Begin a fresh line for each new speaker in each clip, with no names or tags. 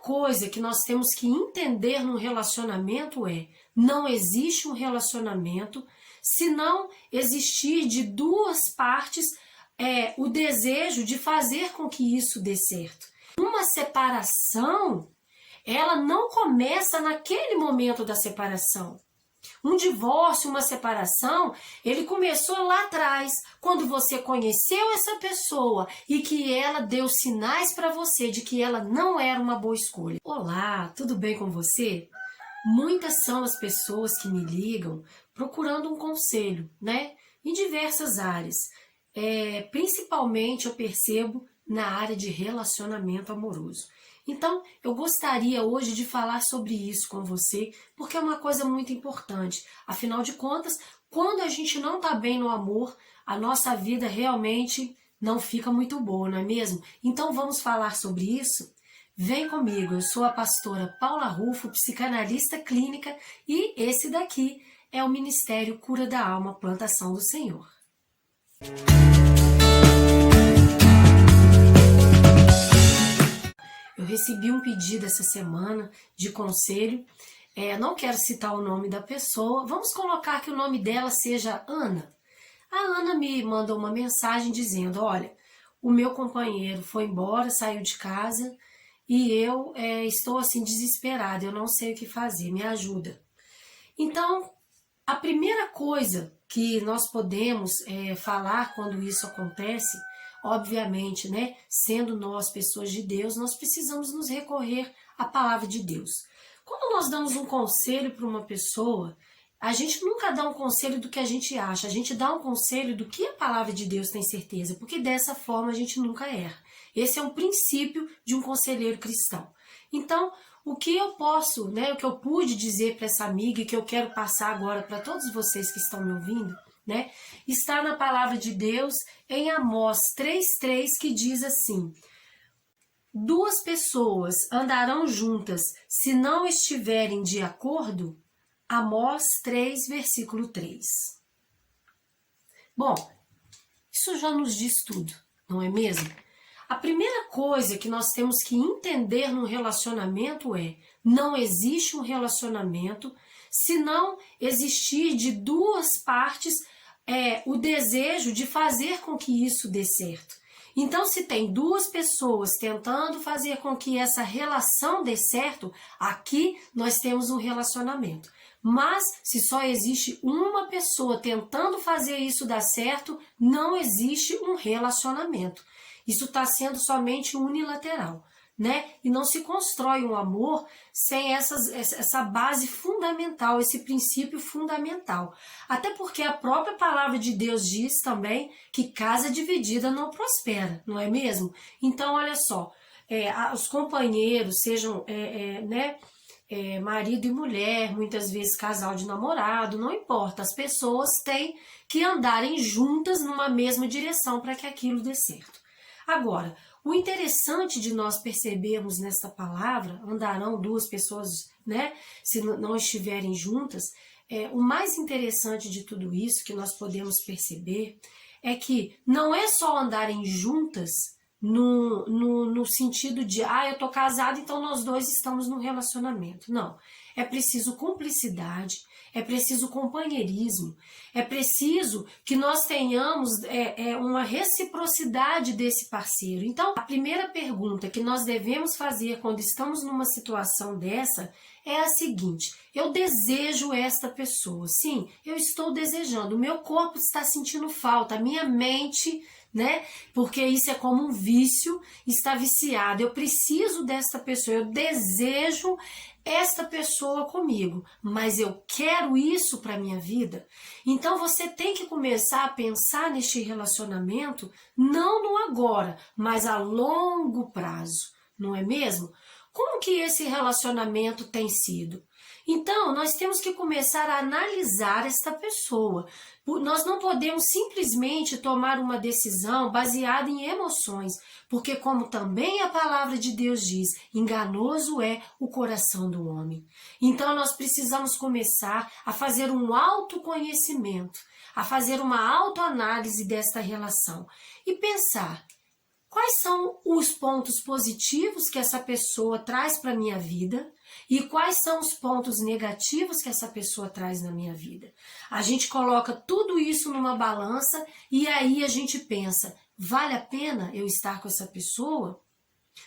coisa que nós temos que entender no relacionamento é: não existe um relacionamento se não existir de duas partes o desejo de fazer com que isso dê certo. Uma separação, ela não começa naquele momento da separação. Um divórcio, uma separação, ele começou lá atrás, quando você conheceu essa pessoa e que ela deu sinais para você de que ela não era uma boa escolha. Olá, tudo bem com você? Muitas são as pessoas que me ligam procurando um conselho, né? Em diversas áreas. Principalmente eu percebo na área de relacionamento amoroso. Então, eu gostaria hoje de falar sobre isso com você, porque é uma coisa muito importante. Afinal de contas, quando a gente não está bem no amor, a nossa vida realmente não fica muito boa, não é mesmo? Então, vamos falar sobre isso? Vem comigo, eu sou a pastora Paula Rufo, psicanalista clínica, e esse daqui é o Ministério Cura da Alma, Plantação do Senhor. Eu recebi um pedido essa semana de conselho, não quero citar o nome da pessoa, vamos colocar que o nome dela seja Ana. A Ana me mandou uma mensagem dizendo: olha, o meu companheiro foi embora, saiu de casa e eu estou assim desesperada, eu não sei o que fazer, me ajuda. Então, a primeira coisa que nós podemos falar quando isso acontece, obviamente, né, sendo nós pessoas de Deus, nós precisamos nos recorrer à palavra de Deus. Quando nós damos um conselho para uma pessoa, a gente nunca dá um conselho do que a gente acha, a gente dá um conselho do que a palavra de Deus tem certeza, porque dessa forma a gente nunca erra. Esse é um princípio de um conselheiro cristão. Então, o que eu posso, né, o que eu pude dizer para essa amiga e que eu quero passar agora para todos vocês que estão me ouvindo, né, está na palavra de Deus em Amós 3,3, que diz assim: duas pessoas andarão juntas se não estiverem de acordo. Amós 3, versículo 3. Bom, isso já nos diz tudo, não é mesmo? A primeira coisa que nós temos que entender no relacionamento é: não existe um relacionamento se não existir de duas partes o desejo de fazer com que isso dê certo. Então, se tem duas pessoas tentando fazer com que essa relação dê certo, aqui nós temos um relacionamento. Mas, se só existe uma pessoa tentando fazer isso dar certo, não existe um relacionamento. Isso está sendo somente unilateral, né? E não se constrói um amor sem essa base fundamental, esse princípio fundamental. Até porque a própria palavra de Deus diz também que casa dividida não prospera, não é mesmo? Então, olha só, os companheiros, sejam marido e mulher, muitas vezes casal de namorado, não importa, as pessoas têm que andarem juntas numa mesma direção para que aquilo dê certo. Agora, o interessante de nós percebermos nesta palavra, andarão duas pessoas, né, se não estiverem juntas, o mais interessante de tudo isso que nós podemos perceber é que não é só andarem juntas no sentido de, eu tô casado, então nós dois estamos num relacionamento. Não, é preciso cumplicidade, é preciso companheirismo, é preciso que nós tenhamos uma reciprocidade desse parceiro. Então, a primeira pergunta que nós devemos fazer quando estamos numa situação dessa é a seguinte: eu desejo esta pessoa, sim, eu estou desejando, o meu corpo está sentindo falta, a minha mente, né? Porque isso é como um vício, está viciado. Eu preciso desta pessoa, eu desejo esta pessoa comigo, mas eu quero isso para minha vida. Então você tem que começar a pensar neste relacionamento não no agora, mas a longo prazo, não é mesmo? Como que esse relacionamento tem sido? Então, nós temos que começar a analisar esta pessoa. Nós não podemos simplesmente tomar uma decisão baseada em emoções, porque como também a palavra de Deus diz, enganoso é o coração do homem. Então, nós precisamos começar a fazer um autoconhecimento, a fazer uma autoanálise desta relação e pensar: quais são os pontos positivos que essa pessoa traz para a minha vida e quais são os pontos negativos que essa pessoa traz na minha vida. A gente coloca tudo isso numa balança e aí a gente pensa, vale a pena eu estar com essa pessoa?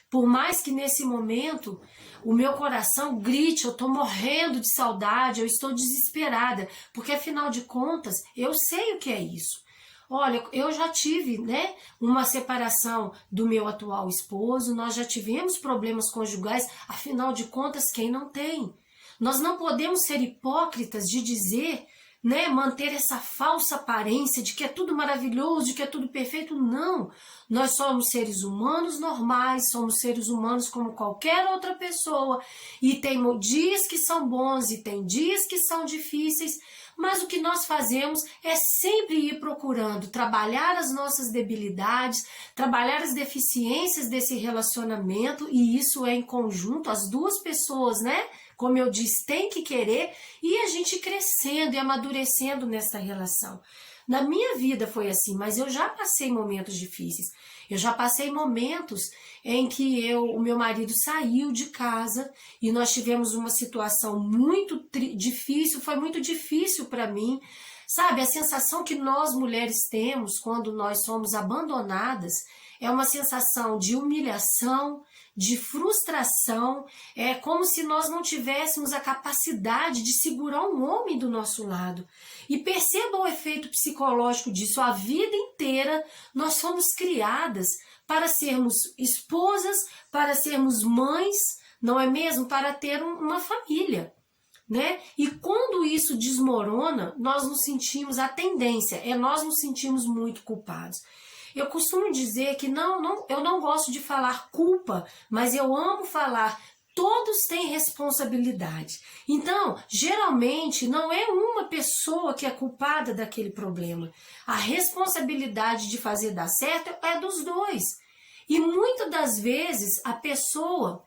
Por mais que nesse momento o meu coração grite, eu estou morrendo de saudade, eu estou desesperada, porque afinal de contas eu sei o que é isso. Olha, eu já tive, né, uma separação do meu atual esposo, nós já tivemos problemas conjugais, afinal de contas, quem não tem? Nós não podemos ser hipócritas de dizer, né, manter essa falsa aparência de que é tudo maravilhoso, de que é tudo perfeito. Não, nós somos seres humanos normais, somos seres humanos como qualquer outra pessoa, e tem dias que são bons e tem dias que são difíceis, mas o que nós fazemos é sempre ir procurando trabalhar as nossas debilidades, trabalhar as deficiências desse relacionamento, e isso é em conjunto, as duas pessoas, né? Como eu disse, tem que querer, e a gente crescendo e amadurecendo nessa relação. Na minha vida foi assim, mas eu já passei momentos difíceis. Eu já passei momentos em que o meu marido saiu de casa e nós tivemos uma situação muito difícil, foi muito difícil para mim. Sabe, a sensação que nós mulheres temos quando nós somos abandonadas é uma sensação de humilhação, de frustração, é como se nós não tivéssemos a capacidade de segurar um homem do nosso lado. E perceba o efeito psicológico disso. A vida inteira nós fomos criadas para sermos esposas, para sermos mães, não é mesmo? Para ter uma família, né? E quando isso desmorona, nós nos sentimos, a tendência é nós nos sentimos muito culpados. Eu costumo dizer que eu não gosto de falar culpa, mas eu amo falar todos têm responsabilidade. Então, geralmente, não é uma pessoa que é culpada daquele problema. A responsabilidade de fazer dar certo é dos dois. E muitas das vezes, a pessoa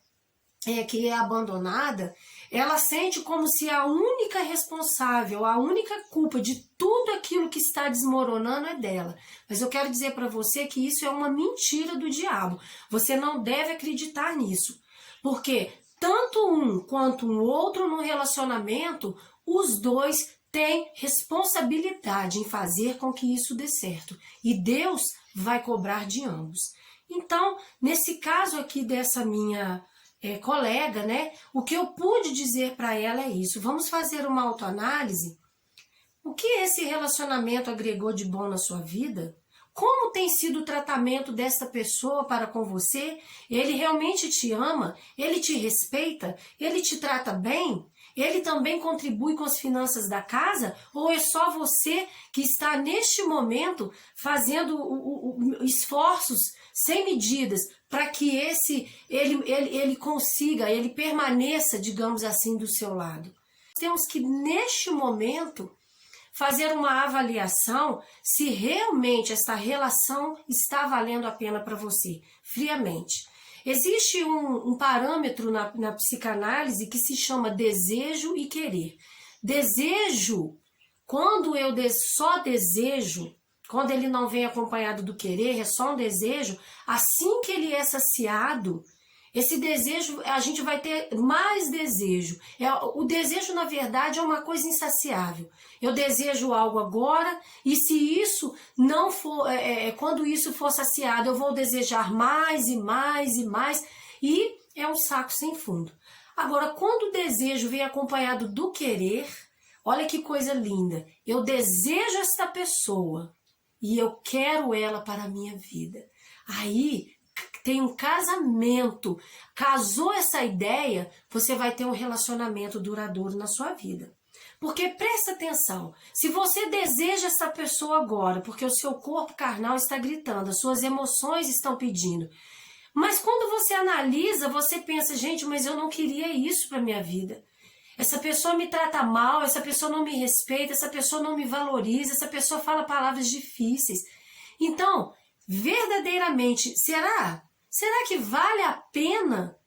que é abandonada, ela sente como se a única responsável, a única culpa de tudo aquilo que está desmoronando é dela. Mas eu quero dizer para você que isso é uma mentira do diabo. Você não deve acreditar nisso. Porque tanto um quanto o outro no relacionamento, os dois têm responsabilidade em fazer com que isso dê certo. E Deus vai cobrar de ambos. Então, nesse caso aqui dessa minha colega, né? O que eu pude dizer para ela é isso. Vamos fazer uma autoanálise. O que esse relacionamento agregou de bom na sua vida? Como tem sido o tratamento desta pessoa para com você? Ele realmente te ama? Ele te respeita? Ele te trata bem? Ele também contribui com as finanças da casa? Ou é só você que está neste momento fazendo esforços sem medidas para que ele consiga, ele permaneça, digamos assim, do seu lado? Temos que, neste momento, fazer uma avaliação se realmente esta relação está valendo a pena para você, friamente. Existe um parâmetro na psicanálise que se chama desejo e querer. Desejo, quando eu só desejo, quando ele não vem acompanhado do querer, é só um desejo, assim que ele é saciado, esse desejo, a gente vai ter mais desejo. O desejo, na verdade, é uma coisa insaciável. Eu desejo algo agora, e se isso não for, quando isso for saciado, eu vou desejar mais e mais e mais, e é um saco sem fundo. Agora, quando o desejo vem acompanhado do querer, olha que coisa linda. Eu desejo esta pessoa, e eu quero ela para a minha vida. Aí tem um casamento. Casou essa ideia, você vai ter um relacionamento duradouro na sua vida. Porque presta atenção, se você deseja essa pessoa agora, porque o seu corpo carnal está gritando, as suas emoções estão pedindo, mas quando você analisa, você pensa, gente, mas eu não queria isso para minha vida. Essa pessoa me trata mal, essa pessoa não me respeita, essa pessoa não me valoriza, essa pessoa fala palavras difíceis. Então, verdadeiramente, será que vale a pena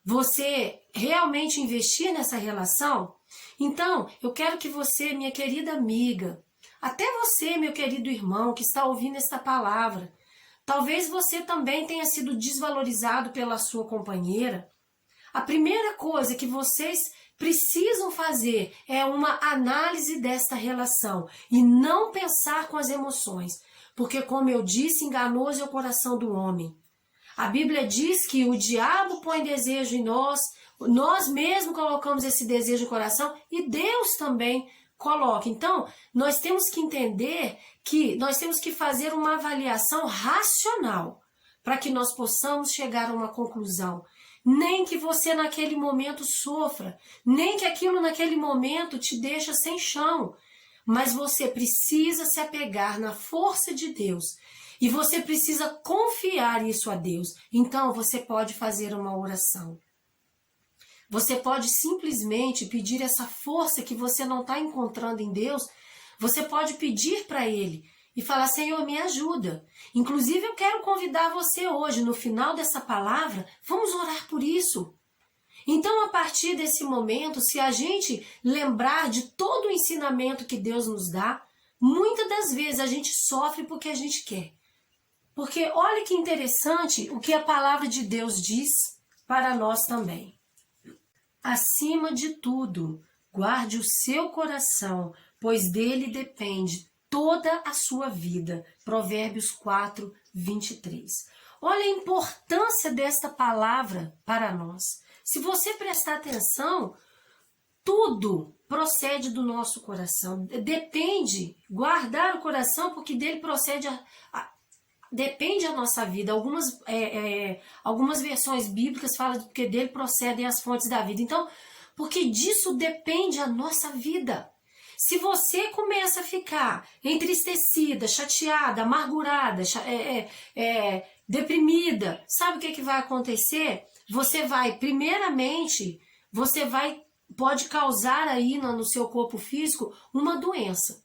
você realmente investir nessa relação? Então, eu quero que você, minha querida amiga, até você, meu querido irmão, que está ouvindo esta palavra, Talvez você também tenha sido desvalorizado pela sua companheira. A primeira coisa que vocês precisam fazer é uma análise desta relação e não pensar com as emoções, porque, como eu disse, enganoso é o coração do homem. A Bíblia diz que o diabo põe desejo em nós mesmos colocamos esse desejo no coração e Deus também coloca. Então, nós temos que entender que nós temos que fazer uma avaliação racional para que nós possamos chegar a uma conclusão. Nem que você naquele momento sofra, nem que aquilo naquele momento te deixa sem chão, mas você precisa se apegar na força de Deus e você precisa confiar isso a Deus. Então você pode fazer uma oração. Você pode simplesmente pedir essa força que você não está encontrando em Deus, você pode pedir para Ele e falar: Senhor, me ajuda. Inclusive, eu quero convidar você hoje, no final dessa palavra, vamos orar por isso. Então, a partir desse momento, se a gente lembrar de todo o ensinamento que Deus nos dá, muitas das vezes a gente sofre porque a gente quer. Porque olha que interessante o que a palavra de Deus diz para nós também. Acima de tudo, guarde o seu coração, pois dele depende toda a sua vida. Provérbios 4, 23. Olha a importância desta palavra para nós. Se você prestar atenção, tudo procede do nosso coração. Depende, guardar o coração, porque dele procede depende a nossa vida. Algumas versões bíblicas falam que dele procedem as fontes da vida. Então, porque disso depende a nossa vida. Se você começa a ficar entristecida, chateada, amargurada, deprimida, sabe o que vai acontecer? Pode causar aí no seu corpo físico uma doença.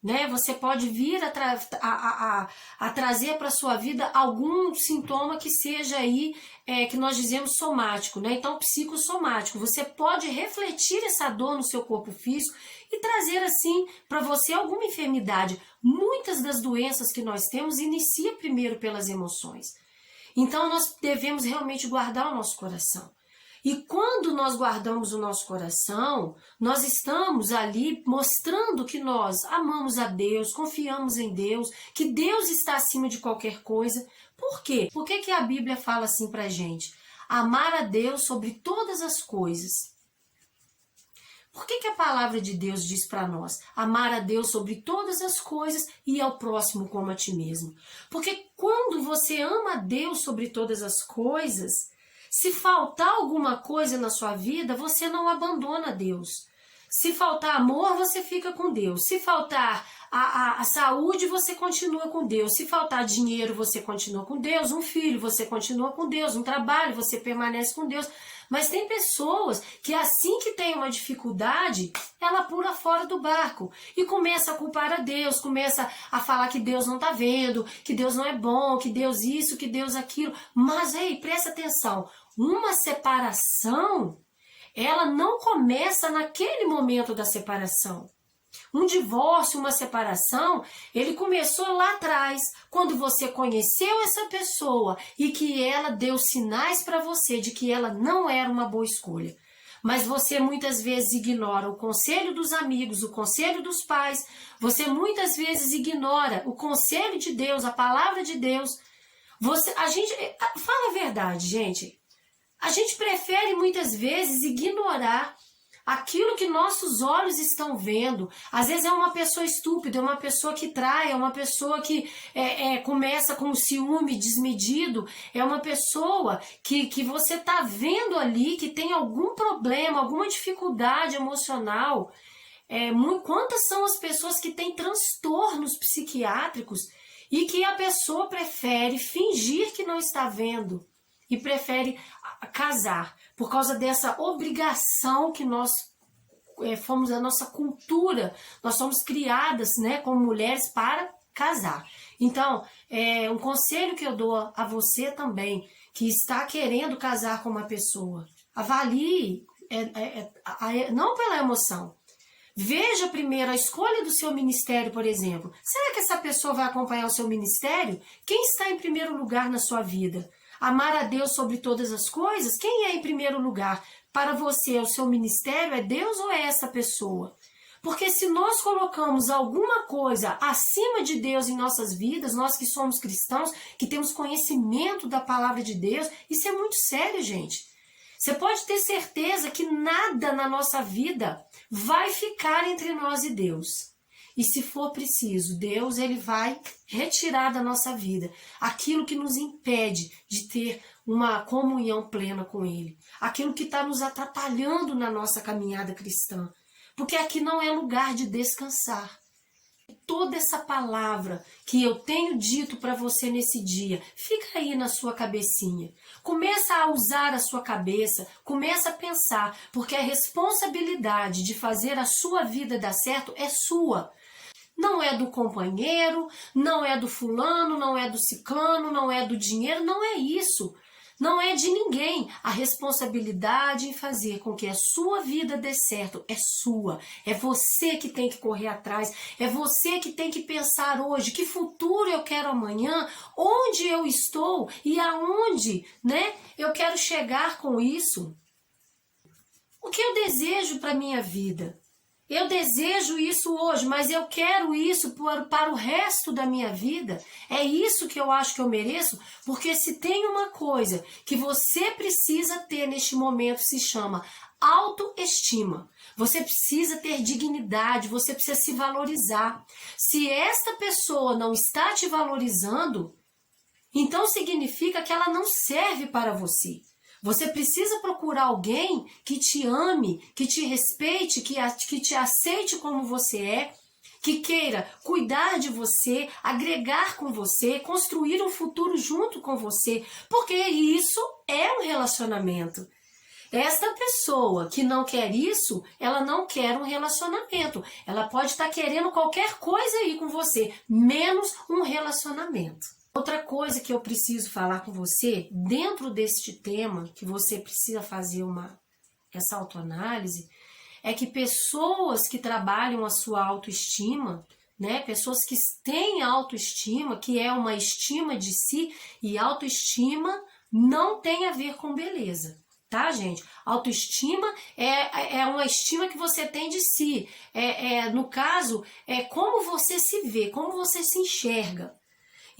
Né? Você pode vir a trazer para a sua vida algum sintoma que seja aí, que nós dizemos somático, né? Então psicossomático. Você pode refletir essa dor no seu corpo físico e trazer assim para você alguma enfermidade. Muitas das doenças que nós temos iniciam primeiro pelas emoções. Então nós devemos realmente guardar o nosso coração. E quando nós guardamos o nosso coração, nós estamos ali mostrando que nós amamos a Deus, confiamos em Deus, que Deus está acima de qualquer coisa. Por quê? Por que a Bíblia fala assim pra gente? Amar a Deus sobre todas as coisas. Por que a palavra de Deus diz para nós? Amar a Deus sobre todas as coisas e ao próximo como a ti mesmo. Porque quando você ama a Deus sobre todas as coisas, se faltar alguma coisa na sua vida, você não abandona Deus. Se faltar amor, você fica com Deus. Se faltar a saúde, você continua com Deus. Se faltar dinheiro, você continua com Deus. Um filho, você continua com Deus. Um trabalho, você permanece com Deus. Mas tem pessoas que assim que tem uma dificuldade, ela pula fora do barco e começa a culpar a Deus, começa a falar que Deus não está vendo, que Deus não é bom, que Deus isso, que Deus aquilo. Mas, presta atenção, uma separação, ela não começa naquele momento da separação. Um divórcio, uma separação, ele começou lá atrás, quando você conheceu essa pessoa e que ela deu sinais para você de que ela não era uma boa escolha. Mas você muitas vezes ignora o conselho dos amigos, o conselho dos pais, você muitas vezes ignora o conselho de Deus, a palavra de Deus. Fala a verdade, gente. A gente prefere muitas vezes ignorar aquilo que nossos olhos estão vendo. Às vezes é uma pessoa estúpida, é uma pessoa que trai, é uma pessoa que começa com um ciúme desmedido, é uma pessoa que você está vendo ali que tem algum problema, alguma dificuldade emocional. Quantas são as pessoas que têm transtornos psiquiátricos e que a pessoa prefere fingir que não está vendo e prefere casar por causa dessa obrigação que nós fomos, a nossa cultura, nós somos criadas, né, como mulheres para casar. Então, um conselho que eu dou a você também, que está querendo casar com uma pessoa, avalie, não pela emoção, Veja primeiro a escolha do seu ministério, por exemplo. Será que essa pessoa vai acompanhar o seu ministério? Quem está em primeiro lugar na sua vida? Amar a Deus sobre todas as coisas? Quem é em primeiro lugar? Para você, o seu ministério é Deus ou é essa pessoa? Porque se nós colocamos alguma coisa acima de Deus em nossas vidas, nós que somos cristãos, que temos conhecimento da palavra de Deus, isso é muito sério, gente. Você pode ter certeza que nada na nossa vida vai ficar entre nós e Deus. E se for preciso, Deus ele vai retirar da nossa vida aquilo que nos impede de ter uma comunhão plena com Ele. Aquilo que está nos atrapalhando na nossa caminhada cristã. Porque aqui não é lugar de descansar. Toda essa palavra que eu tenho dito para você nesse dia, fica aí na sua cabecinha. Começa a usar a sua cabeça, começa a pensar, porque a responsabilidade de fazer a sua vida dar certo é sua. Não é do companheiro, não é do fulano, não é do ciclano, não é do dinheiro, não é isso. Não é de ninguém. A responsabilidade em fazer com que a sua vida dê certo é sua. É você que tem que correr atrás. É você que tem que pensar hoje que futuro eu quero amanhã, onde eu estou e aonde, eu quero chegar com isso. O que eu desejo para a minha vida? Eu desejo isso hoje, mas eu quero isso para o resto da minha vida. É isso que eu acho que eu mereço, porque se tem uma coisa que você precisa ter neste momento, se chama autoestima. Você precisa ter dignidade, você precisa se valorizar. Se esta pessoa não está te valorizando, então significa que ela não serve para você. Você precisa procurar alguém que te ame, que te respeite, que te aceite como você é, que queira cuidar de você, agregar com você, construir um futuro junto com você, porque isso é um relacionamento. Esta pessoa que não quer isso, ela não quer um relacionamento. Ela pode estar querendo qualquer coisa aí com você, menos um relacionamento. Outra coisa que eu preciso falar com você, dentro deste tema, que você precisa fazer essa autoanálise, é que pessoas que trabalham a sua autoestima, pessoas que têm autoestima, que é uma estima de si, e autoestima não tem a ver com beleza. Tá, gente? Autoestima é uma estima que você tem de si. No caso, é como você se vê, como você se enxerga.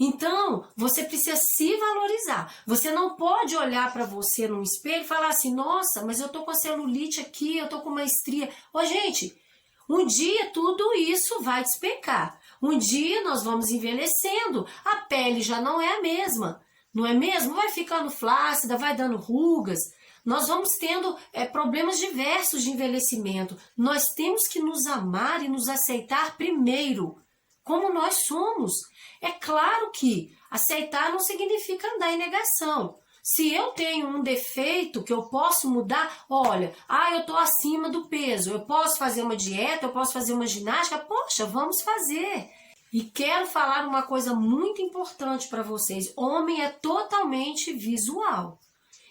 Então, você precisa se valorizar. Você não pode olhar para você num espelho e falar assim, nossa, mas eu tô com a celulite aqui, eu tô com uma estria. Ô, gente, um dia tudo isso vai despencar. Um dia nós vamos envelhecendo, a pele já não é a mesma. Não é mesmo? Vai ficando flácida, vai dando rugas. Nós vamos tendo problemas diversos de envelhecimento. Nós temos que nos amar e nos aceitar primeiro, como nós somos. É claro que aceitar não significa andar em negação. Se eu tenho um defeito que eu posso mudar, olha, eu estou acima do peso, eu posso fazer uma dieta, eu posso fazer uma ginástica, poxa, vamos fazer. E quero falar uma coisa muito importante para vocês, homem é totalmente visual.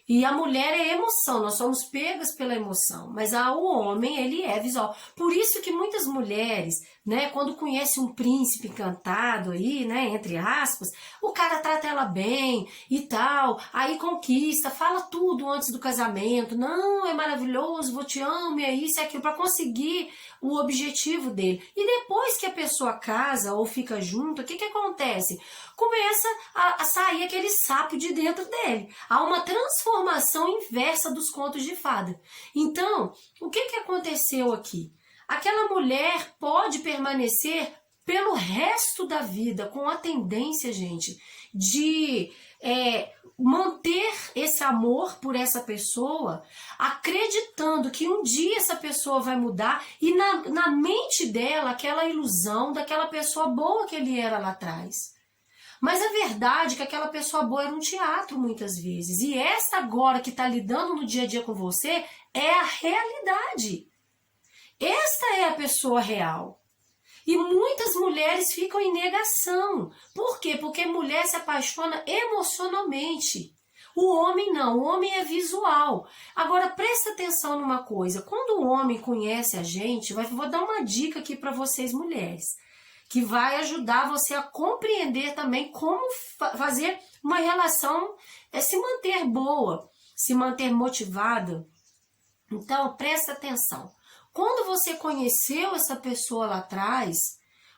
E a mulher é emoção, nós somos pegas pela emoção, mas o homem, ele é visual. Por isso que muitas mulheres, quando conhece um príncipe encantado aí, entre aspas, o cara trata ela bem e tal, aí conquista, fala tudo antes do casamento, não, é maravilhoso, vou te amo, é isso, é aquilo, para conseguir o objetivo dele. E depois que a pessoa casa ou fica junto, o que acontece? Começa a sair aquele sapo de dentro dele. Há uma transformação inversa dos contos de fada. Então, o que aconteceu aqui? Aquela mulher pode permanecer pelo resto da vida com a tendência, gente, de manter esse amor por essa pessoa, acreditando que um dia essa pessoa vai mudar e na mente dela aquela ilusão daquela pessoa boa que ele era lá atrás. Mas a verdade é que aquela pessoa boa era um teatro muitas vezes. E essa agora que está lidando no dia a dia com você é a realidade. Esta é a pessoa real. E muitas mulheres ficam em negação. Por quê? Porque mulher se apaixona emocionalmente. O homem não, o homem é visual. Agora, presta atenção numa coisa, quando o homem conhece a gente, vou dar uma dica aqui para vocês mulheres, que vai ajudar você a compreender também como fazer uma relação, se manter boa, se manter motivada. Então, presta atenção. Quando você conheceu essa pessoa lá atrás,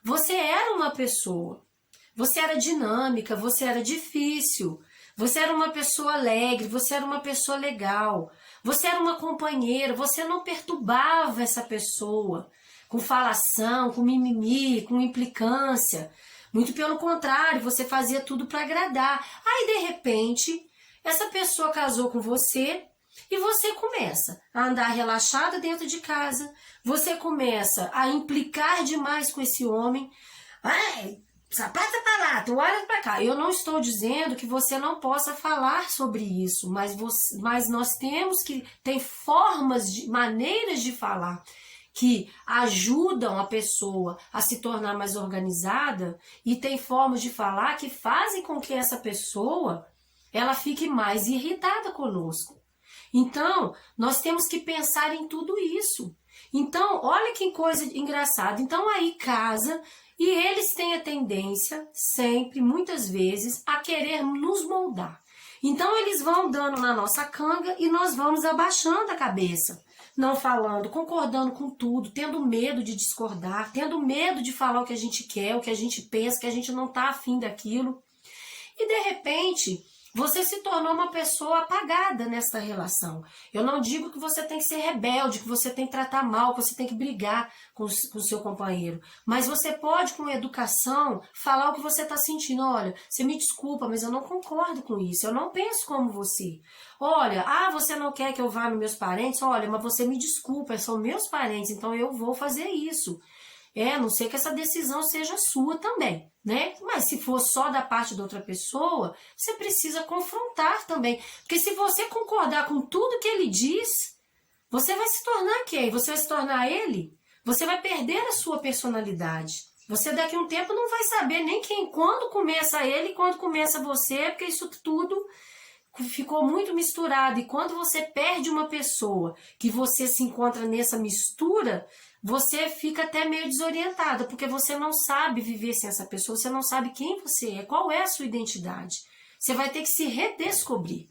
você era uma pessoa. Você era dinâmica, você era difícil, você era uma pessoa alegre, você era uma pessoa legal, você era uma companheira, você não perturbava essa pessoa com falação, com mimimi, com implicância. Muito pelo contrário, você fazia tudo para agradar. Aí, de repente, essa pessoa casou com você e você começa a andar relaxada dentro de casa, você começa a implicar demais com esse homem. Ai, sapato pra lá, tu olha pra cá. Eu não estou dizendo que você não possa falar sobre isso, mas nós temos que ter maneiras de falar que ajudam a pessoa a se tornar mais organizada, e tem formas de falar que fazem com que essa pessoa ela fique mais irritada conosco. Então, nós temos que pensar em tudo isso. Então, olha que coisa engraçada. Então, aí casa, e eles têm a tendência, sempre, muitas vezes, a querer nos moldar. Então, eles vão dando na nossa canga e nós vamos abaixando a cabeça. Não falando, concordando com tudo, tendo medo de discordar, tendo medo de falar o que a gente quer, o que a gente pensa, que a gente não está afim daquilo. E, de repente, você se tornou uma pessoa apagada nesta relação. Eu não digo que você tem que ser rebelde, que você tem que tratar mal, que você tem que brigar com o seu companheiro. Mas você pode, com educação, falar o que você está sentindo. Olha, você me desculpa, mas eu não concordo com isso. Eu não penso como você. Olha, você não quer que eu vá nos meus parentes? Olha, mas você me desculpa, são meus parentes, então eu vou fazer isso. A não ser que essa decisão seja sua também, né? Mas se for só da parte da outra pessoa, você precisa confrontar também. Porque se você concordar com tudo que ele diz, você vai se tornar quem? Você vai se tornar ele? Você vai perder a sua personalidade. Você daqui a um tempo não vai saber nem quando começa ele e quando começa você, porque isso tudo ficou muito misturado. E quando você perde uma pessoa, que você se encontra nessa mistura, você fica até meio desorientada, porque você não sabe viver sem essa pessoa, você não sabe quem você é, qual é a sua identidade. Você vai ter que se redescobrir.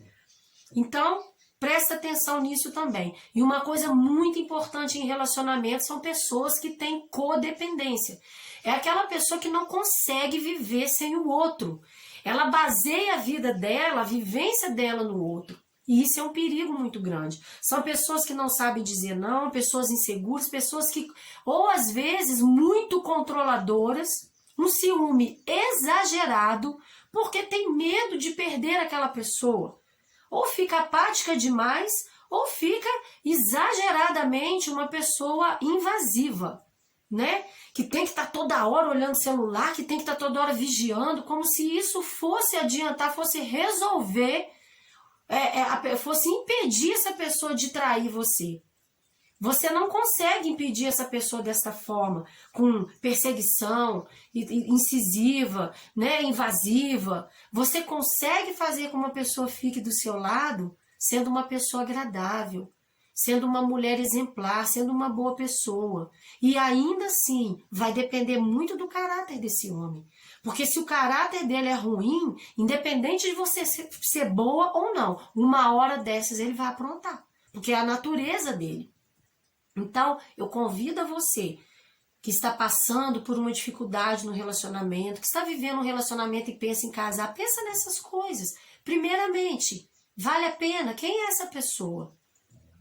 Então, presta atenção nisso também. E uma coisa muito importante em relacionamento são pessoas que têm codependência. É aquela pessoa que não consegue viver sem o outro. Ela baseia a vida dela, a vivência dela no outro. E isso é um perigo muito grande. São pessoas que não sabem dizer não, pessoas inseguras, pessoas que, ou às vezes, muito controladoras, um ciúme exagerado, porque tem medo de perder aquela pessoa. Ou fica apática demais, ou fica exageradamente uma pessoa invasiva, né? Que tem que estar toda hora olhando o celular, que tem que estar toda hora vigiando, como se isso fosse adiantar, fosse resolver, fosse impedir essa pessoa de trair você. Você não consegue impedir essa pessoa dessa forma, com perseguição incisiva, né, invasiva. Você consegue fazer com que uma pessoa fique do seu lado sendo uma pessoa agradável, sendo uma mulher exemplar, sendo uma boa pessoa. E ainda assim, vai depender muito do caráter desse homem. Porque se o caráter dele é ruim, independente de você ser boa ou não, uma hora dessas ele vai aprontar. Porque é a natureza dele. Então, eu convido a você que está passando por uma dificuldade no relacionamento, que está vivendo um relacionamento e pensa em casar, pensa nessas coisas. Primeiramente, vale a pena? Quem é essa pessoa?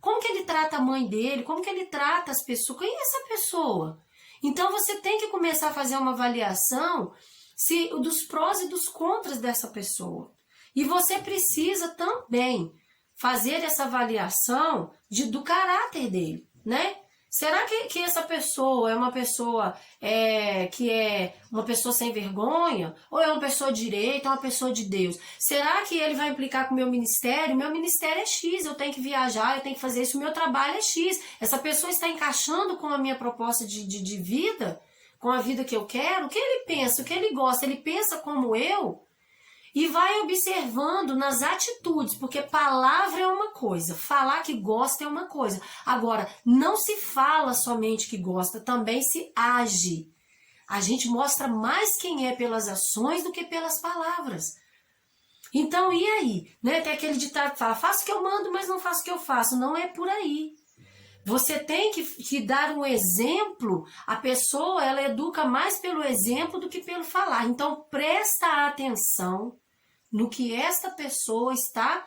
Como que ele trata a mãe dele? Como que ele trata as pessoas? Quem é essa pessoa? Então você tem que começar a fazer uma avaliação dos prós e dos contras dessa pessoa. E você precisa também fazer essa avaliação do caráter dele, né? Será que essa pessoa é uma pessoa que é uma pessoa sem vergonha? Ou é uma pessoa de direito, é uma pessoa de Deus? Será que ele vai implicar com o meu ministério? Meu ministério é X, eu tenho que viajar, eu tenho que fazer isso, o meu trabalho é X. Essa pessoa está encaixando com a minha proposta de vida, com a vida que eu quero? O que ele pensa, o que ele gosta? Ele pensa como eu? E vai observando nas atitudes, porque palavra é uma coisa, falar que gosta é uma coisa. Agora, não se fala somente que gosta, também se age. A gente mostra mais quem é pelas ações do que pelas palavras. Então, e aí? Né? Tem aquele ditado que fala, faço o que eu mando, mas não faço o que eu faço. Não é por aí. Você tem que dar um exemplo. A pessoa, ela educa mais pelo exemplo do que pelo falar. Então, presta atenção no que esta pessoa está,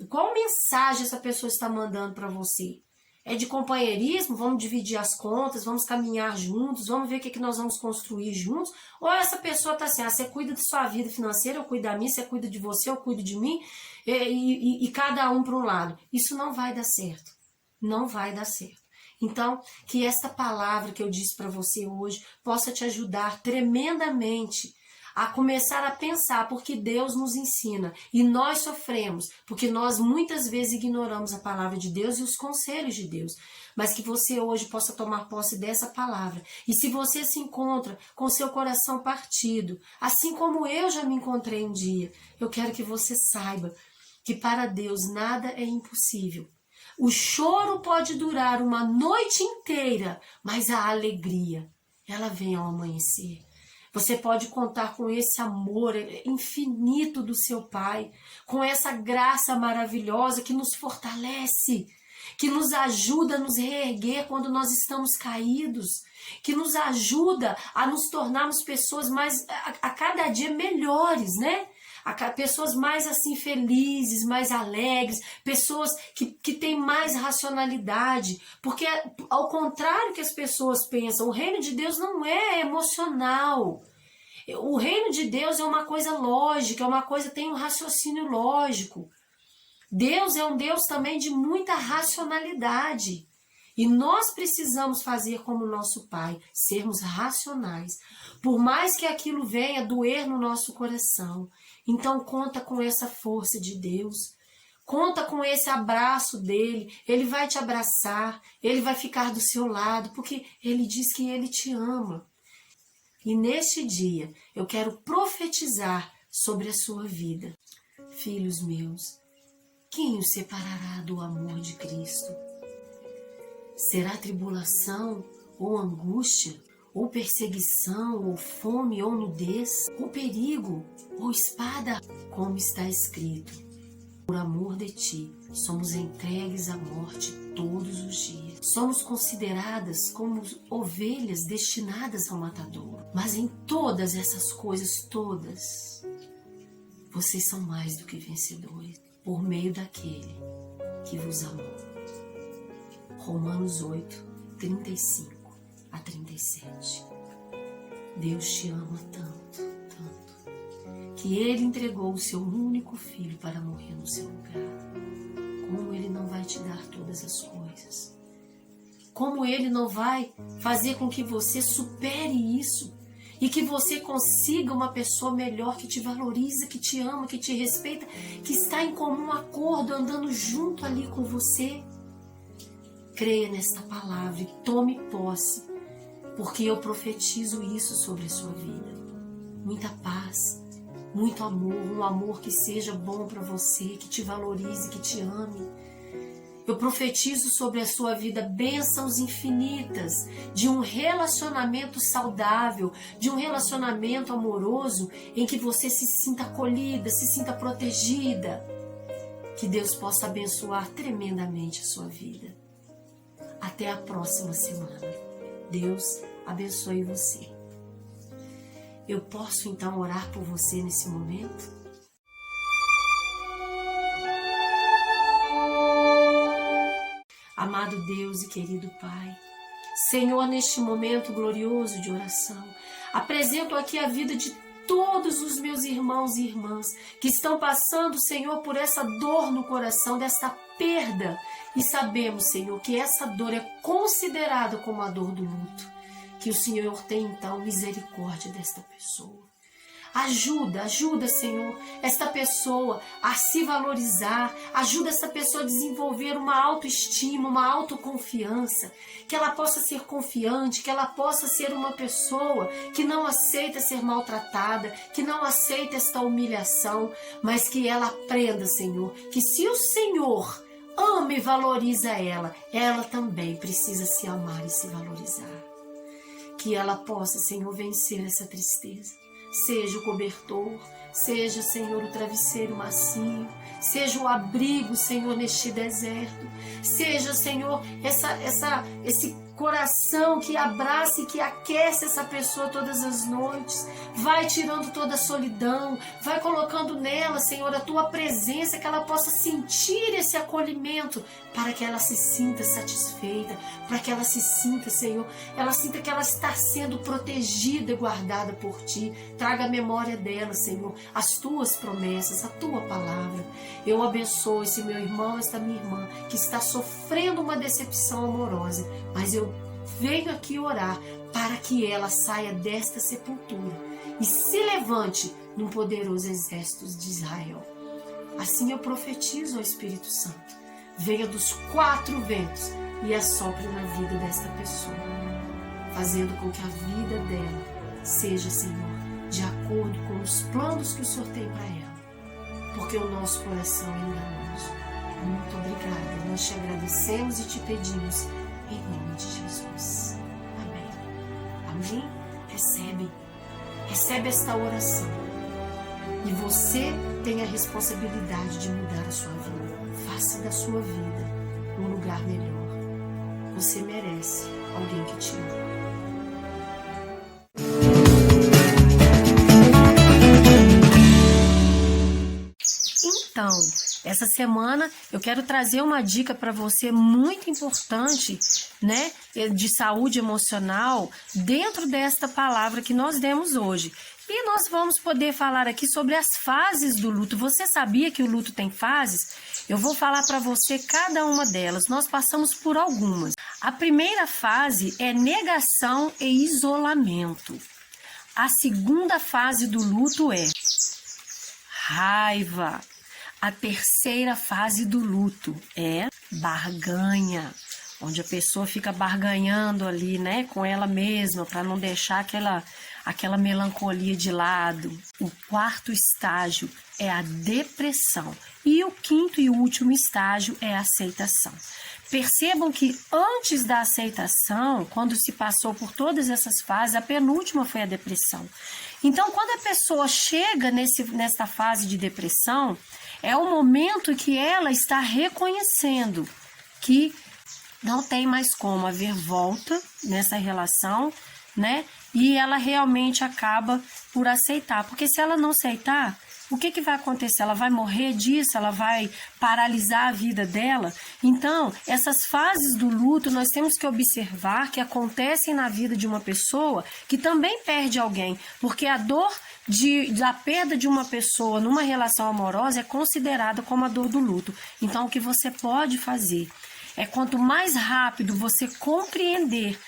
qual mensagem essa pessoa está mandando para você. É de companheirismo? Vamos dividir as contas, vamos caminhar juntos, vamos ver o que nós vamos construir juntos? Ou essa pessoa está assim, você cuida de sua vida financeira, eu cuido da minha, você cuida de você, eu cuido de mim, e cada um para um lado. Isso não vai dar certo. Não vai dar certo. Então, que esta palavra que eu disse para você hoje possa te ajudar tremendamente a começar a pensar, porque Deus nos ensina e nós sofremos, porque nós muitas vezes ignoramos a palavra de Deus e os conselhos de Deus, mas que você hoje possa tomar posse dessa palavra. E se você se encontra com seu coração partido, assim como eu já me encontrei um dia, eu quero que você saiba que para Deus nada é impossível. O choro pode durar uma noite inteira, mas a alegria, ela vem ao amanhecer. Você pode contar com esse amor infinito do seu Pai, com essa graça maravilhosa que nos fortalece, que nos ajuda a nos reerguer quando nós estamos caídos, que nos ajuda a nos tornarmos pessoas mais, a cada dia melhores, né? Pessoas mais assim felizes, mais alegres, pessoas que têm mais racionalidade, porque ao contrário que as pessoas pensam, o reino de Deus não é emocional. O reino de Deus é uma coisa lógica, é uma coisa que tem um raciocínio lógico. Deus é um Deus também de muita racionalidade. E nós precisamos fazer como nosso Pai, sermos racionais. Por mais que aquilo venha doer no nosso coração, então conta com essa força de Deus, conta com esse abraço dele, ele vai te abraçar, ele vai ficar do seu lado, porque ele diz que ele te ama. E neste dia eu quero profetizar sobre a sua vida. Filhos meus, quem os separará do amor de Cristo? Será tribulação ou angústia, ou perseguição, ou fome, ou nudez, ou perigo, ou espada, como está escrito. Por amor de ti, somos entregues à morte todos os dias. Somos consideradas como ovelhas destinadas ao matadouro. Mas em todas essas coisas, todas, vocês são mais do que vencedores, por meio daquele que vos amou. Romanos 8, 35 a 37. Deus te ama tanto, tanto, que Ele entregou o seu único filho para morrer no seu lugar. Como Ele não vai te dar todas as coisas? Como Ele não vai fazer com que você supere isso e que você consiga uma pessoa melhor que te valoriza, que te ama, que te respeita, que está em comum acordo, andando junto ali com você? Creia nesta palavra e tome posse, porque eu profetizo isso sobre a sua vida. Muita paz, muito amor, um amor que seja bom para você, que te valorize, que te ame. Eu profetizo sobre a sua vida bênçãos infinitas, de um relacionamento saudável, de um relacionamento amoroso, em que você se sinta acolhida, se sinta protegida. Que Deus possa abençoar tremendamente a sua vida. Até a próxima semana. Deus abençoe você. Eu posso então orar por você nesse momento? Amado Deus e querido Pai, Senhor, neste momento glorioso de oração, apresento aqui a vida de todos os meus irmãos e irmãs que estão passando, Senhor, por essa dor no coração, desta perda. E sabemos, Senhor, que essa dor é considerada como a dor do luto. Que o Senhor tenha, então, misericórdia desta pessoa. Ajuda, Senhor, esta pessoa a se valorizar, ajuda esta pessoa a desenvolver uma autoestima, uma autoconfiança, que ela possa ser confiante, que ela possa ser uma pessoa que não aceita ser maltratada, que não aceita esta humilhação, mas que ela aprenda, Senhor, que se o Senhor ama e valoriza ela, ela também precisa se amar e se valorizar. Que ela possa, Senhor, vencer essa tristeza. Seja o cobertor, seja, Senhor, o travesseiro macio, seja o abrigo, Senhor, neste deserto, seja, Senhor, esse coração que abraça e que aquece essa pessoa todas as noites. Vai tirando toda a solidão, vai colocando nela, Senhor, a tua presença, que ela possa sentir esse acolhimento, para que ela se sinta satisfeita, para que ela se sinta, Senhor, ela sinta que ela está sendo protegida e guardada por ti. Traga a memória dela, Senhor, as tuas promessas, a tua palavra. Eu abençoo esse meu irmão, esta minha irmã, que está sofrendo uma decepção amorosa, mas eu venho aqui orar para que ela saia desta sepultura e se levante num poderoso exército de Israel. Assim eu profetizo ao Espírito Santo. Venha dos 4 ventos e assopre na vida desta pessoa, fazendo com que a vida dela seja, Senhor, de acordo com os planos que o Senhor tem para ela, porque o nosso coração é enganoso. Muito obrigada, nós te agradecemos e te pedimos em nome de Jesus. Amém. Amém? Recebe esta oração. E você tem a responsabilidade de mudar a sua vida. Faça da sua vida um lugar melhor. Você merece alguém que te ama. Então, essa semana eu quero trazer uma dica para você muito importante, né, de saúde emocional, dentro desta palavra que nós demos hoje. E nós vamos poder falar aqui sobre as fases do luto. Você sabia que o luto tem fases? Eu vou falar para você cada uma delas. Nós passamos por algumas. A primeira fase é negação e isolamento. A segunda fase do luto é raiva. A terceira fase do luto é barganha, onde a pessoa fica barganhando ali, né, com ela mesma, para não deixar aquela melancolia de lado. O quarto estágio é a depressão. E o quinto e último estágio é a aceitação. Percebam que antes da aceitação, quando se passou por todas essas fases, a penúltima foi a depressão. Então, quando a pessoa chega nessa fase de depressão, é o momento que ela está reconhecendo que não tem mais como haver volta nessa relação, né? E ela realmente acaba por aceitar. Porque se ela não aceitar, o que vai acontecer? Ela vai morrer disso? Ela vai paralisar a vida dela? Então, essas fases do luto nós temos que observar que acontecem na vida de uma pessoa que também perde alguém. Porque a dor da perda de uma pessoa numa relação amorosa é considerada como a dor do luto. Então, o que você pode fazer é, quanto mais rápido você compreender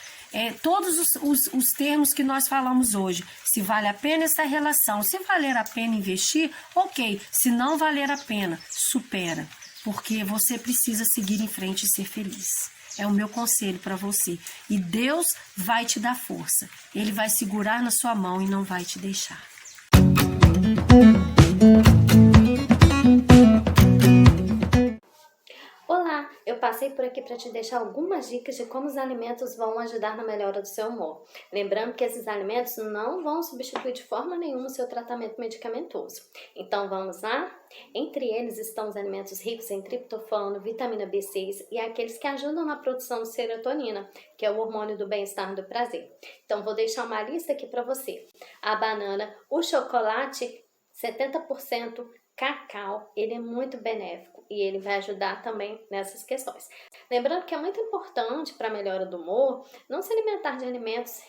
todos os termos que nós falamos hoje, se vale a pena essa relação, se valer a pena investir, ok. Se não valer a pena, supera, porque você precisa seguir em frente e ser feliz. É o meu conselho para você. E Deus vai te dar força. Ele vai segurar na sua mão e não vai te deixar.
Olá, eu passei por aqui para te deixar algumas dicas de como os alimentos vão ajudar na melhora do seu humor. Lembrando que esses alimentos não vão substituir de forma nenhuma o seu tratamento medicamentoso. Então vamos lá? Entre eles estão os alimentos ricos em triptofano, vitamina B6 e aqueles que ajudam na produção de serotonina, que é o hormônio do bem-estar e do prazer. Então vou deixar uma lista aqui para você. A banana, o chocolate, 70% cacau, ele é muito benéfico e ele vai ajudar também nessas questões. Lembrando que é muito importante para a melhora do humor não se alimentar de alimentos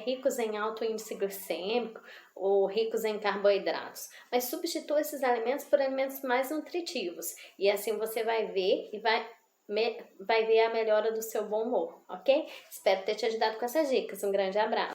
ricos em alto índice glicêmico ou ricos em carboidratos, mas substitua esses alimentos por alimentos mais nutritivos e assim você vai ver e vai ver a melhora do seu bom humor, ok? Espero ter te ajudado com essas dicas. Um grande abraço!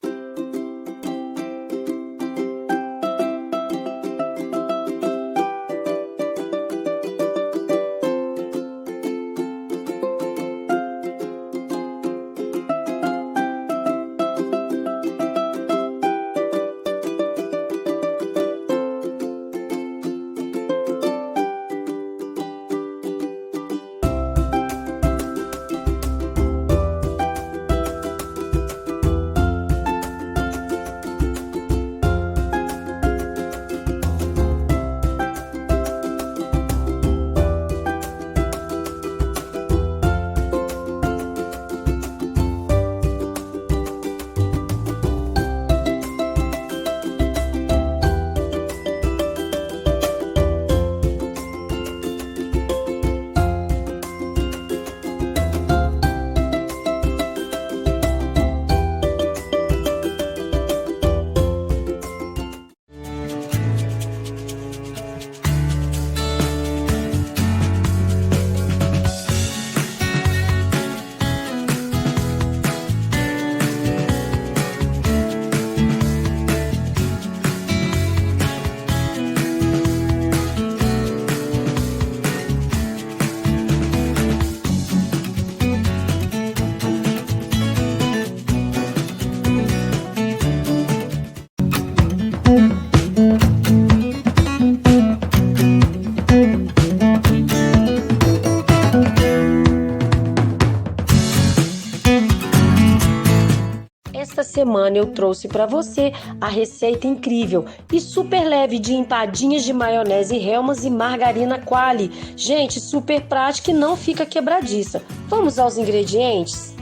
essa semana eu trouxe para você a receita incrível e super leve de empadinhas de maionese Hellmann's e margarina Qualy. Gente, super prática e não fica quebradiça. Vamos aos ingredientes?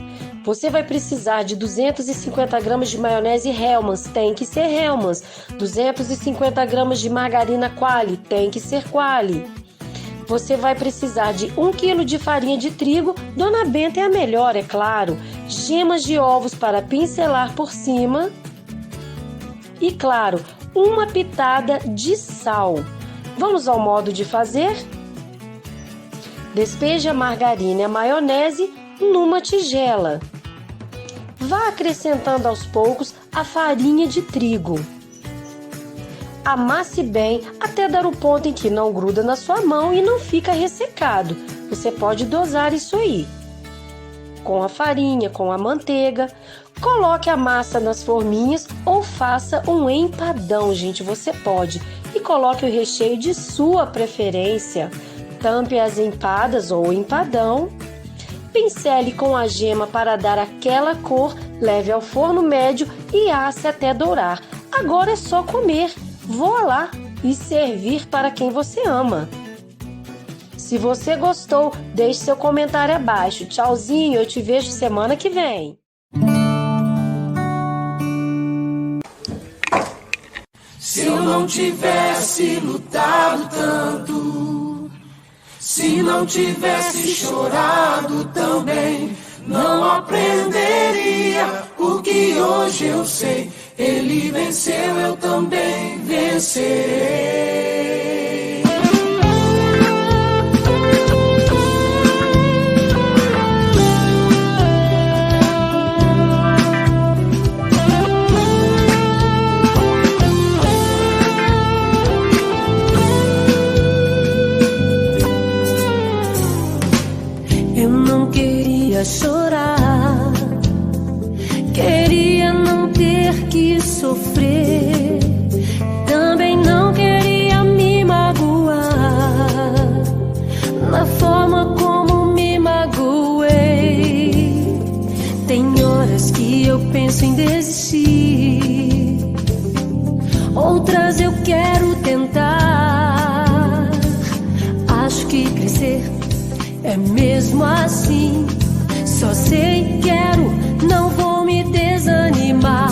Você vai precisar de 250 gramas de maionese Hellmann's, tem que ser Hellmann's. 250 gramas de margarina Qualy, tem que ser Qualy. Você vai precisar de 1 kg de farinha de trigo, Dona Benta é a melhor, é claro. Gemas de ovos para pincelar por cima. E claro, uma pitada de sal. Vamos ao modo de fazer? Despeje a margarina e a maionese numa tigela. Vá acrescentando aos poucos a farinha de trigo. Amasse bem até dar o ponto em que não gruda na sua mão e não fica ressecado. Você pode dosar isso aí. Com a farinha, com a manteiga. Coloque a massa nas forminhas ou faça um empadão, gente, você pode. E coloque o recheio de sua preferência. Tampe as empadas ou empadão. Pincele com a gema para dar aquela cor, leve ao forno médio e asse até dourar. Agora é só comer, voa lá e servir para quem você ama. Se você gostou, deixe seu comentário abaixo. Tchauzinho, eu te vejo semana que vem.
Se eu não tivesse lutado tanto, se não tivesse chorado também, não aprenderia o que hoje eu sei. Ele venceu, eu também vencerei.
Chorar, queria não ter que sofrer, também não queria me magoar, na forma como me magoei. Tem horas que eu penso em desistir, outras eu quero tentar. Acho que crescer é mesmo assim. Só sei, quero, não vou me desanimar.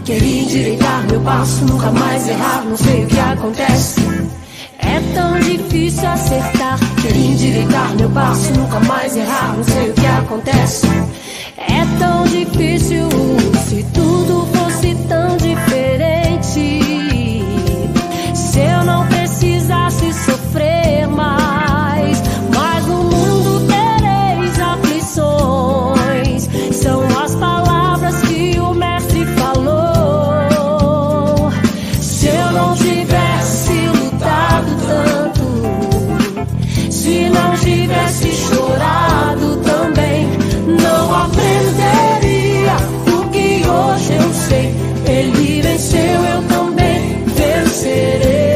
Queria endireitar meu passo, nunca mais errar, não sei o que acontece. É tão difícil acertar. Queria endireitar meu passo, nunca mais errar, não sei o que acontece. É tão difícil, se tudo fosse tão diferente. Se eu não precisasse sofrer mais, mas no mundo tereis aflições. São as palavras que o mestre falou. Se eu não tivesse lutado tanto, se não tivesse chorado também, não aprenderia o que hoje eu sei. Ele venceu, eu também vencerei.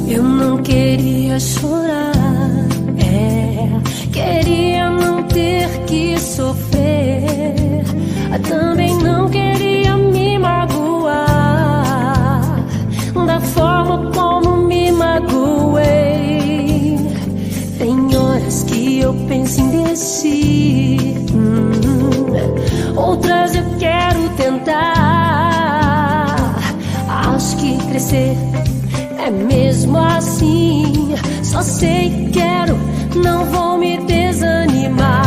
Eu não queria chorar, queria não ter que sofrer, também não queria me magoar, da forma como me magoei. Tem horas que eu penso em desistir, outras eu quero tentar. Acho que crescer é mesmo assim. Só sei, quero, não vou me desanimar.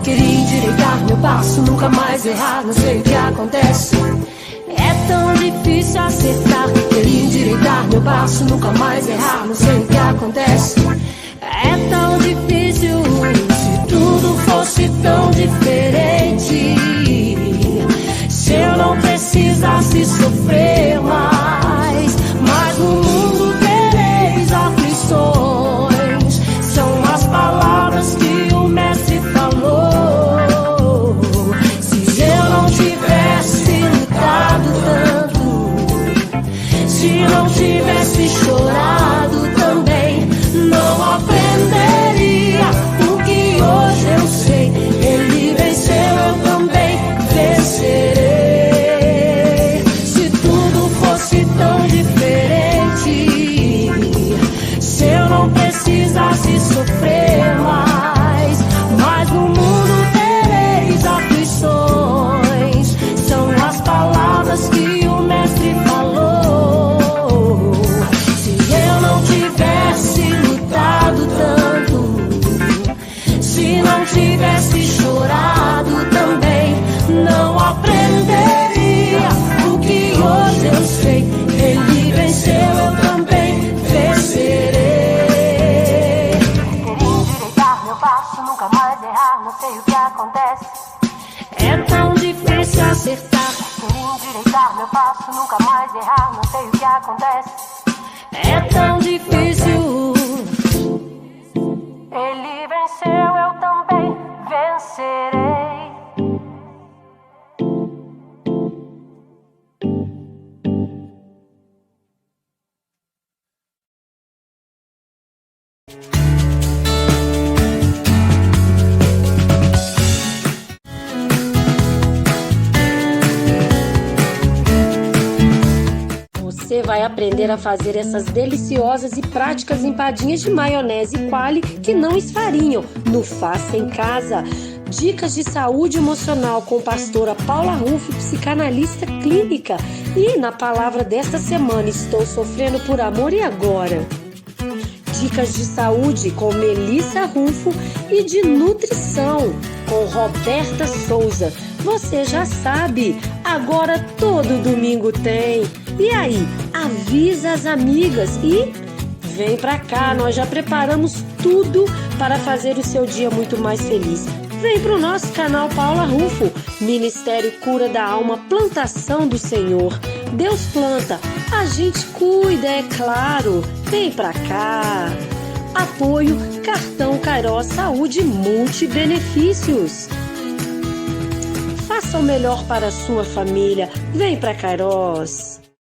Queria endireitar meu passo, nunca mais errar, não sei o que acontece. É tão difícil acertar. Queria endireitar meu passo, nunca mais errar, não sei o que acontece. É tão difícil, se tudo fosse tão diferente. Se eu não precisasse sofrer mais, mas no mundo tereis aflições. São as palavras que o
precisasse sofrer mais. Mas no mundo tereis aflições, são as palavras que o Mestre falou. Se eu não tivesse lutado tanto, se não tivesse chorado também, não aprenderia o que hoje eu sei. Ele venceu, eu também vencerei.
Queria endireitar meu passo, nunca mais errar, não sei o que acontece.
É tão difícil acertar.
Queria endireitar meu passo, nunca mais errar, não sei o que acontece.
É tão difícil.
Ele venceu, eu também vencerei.
Você vai aprender a fazer essas deliciosas e práticas empadinhas de maionese Qualy que não esfarinham no Faça em Casa. Dicas de saúde emocional com pastora Paula Rufo, psicanalista clínica. E na palavra desta semana, estou sofrendo por amor e agora? Dicas de saúde com Melissa Rufo e de nutrição com Roberta Souza. Você já sabe, agora todo domingo tem. E aí, avisa as amigas e vem pra cá, nós já preparamos tudo para fazer o seu dia muito mais feliz. Vem pro nosso canal Paula Rufo, Ministério Cura da Alma, Plantação do Senhor. Deus planta, a gente cuida, é claro. Vem pra cá. Apoio Cartão Kairos Saúde Multibenefícios. Faça o melhor para a sua família. Vem pra Kairos.